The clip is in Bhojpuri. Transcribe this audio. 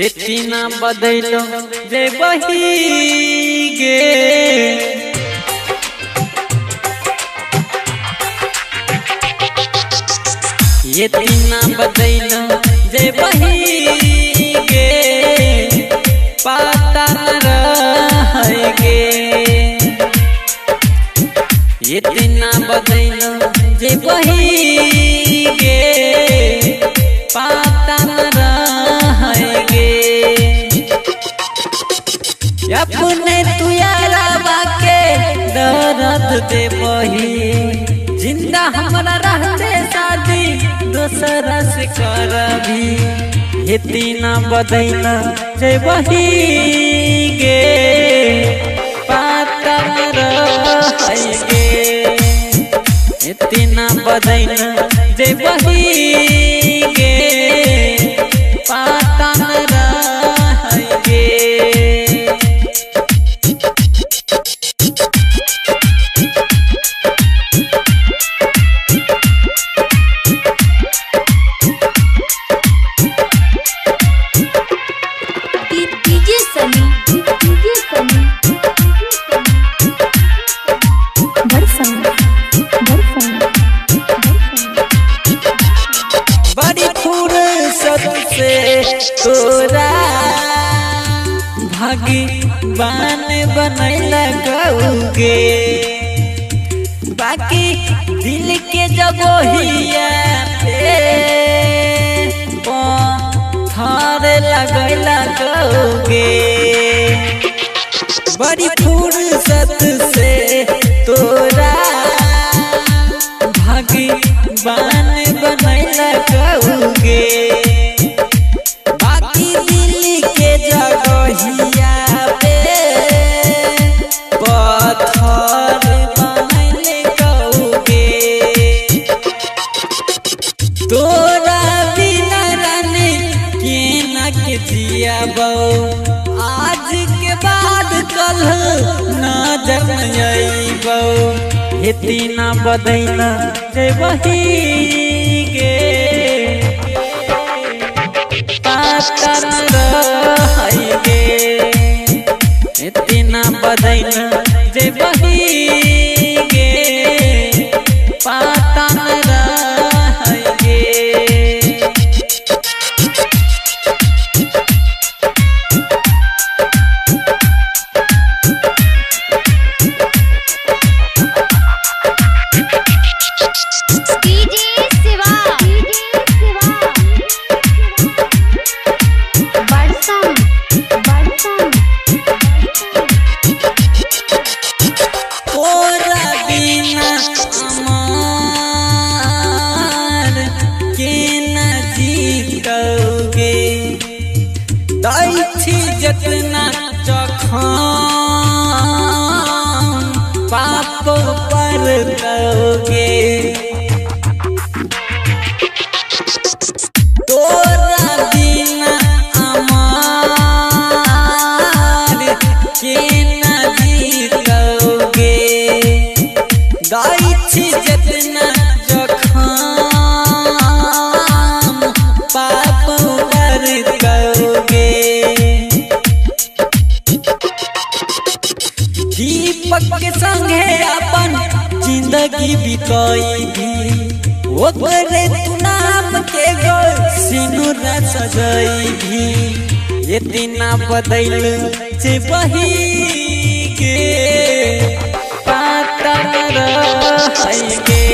इतना बदलो जे बही गे इतना बदलो जे बही गे पता न रहेगे इतना बदलो जे बही गे पता न रहेगे अपने तू यारा बाके दर्द दे बही जिंदा हमारा रहते शादी दूसरा से करबी इतना बदला जे बही गे पता न रहेगे इतना बदला जे बही गे पता न रहेगे बड़ी फुर्सत से तोरा भगवान बनैला गौगे बाकी दिल के जगहिया पे पत्थर लगैला गौगे बड़ी फुर्सत से तोरा भगवान बनैला गौगे बाकी दिल के जगहिया पे पत्थर बनैले गौगे तोरा बिना रानी के न के जियाबो आज के बाद कल न जमैबो इतना बदला जे बही गे पता न रहेगे इतना बदला जे बही गे पता न रहेगे जितना चखान पाप पर दोगे तोरा बिना अमार के न जीतोगे दैथी जितना चखान पाप पर दोगे दीपक के संगे अपन जिंदगी बिताई भी ओकरे तू नाम के गो सिनुरा सजाई भी इतना बदल जे बही गे पता न रहेगे।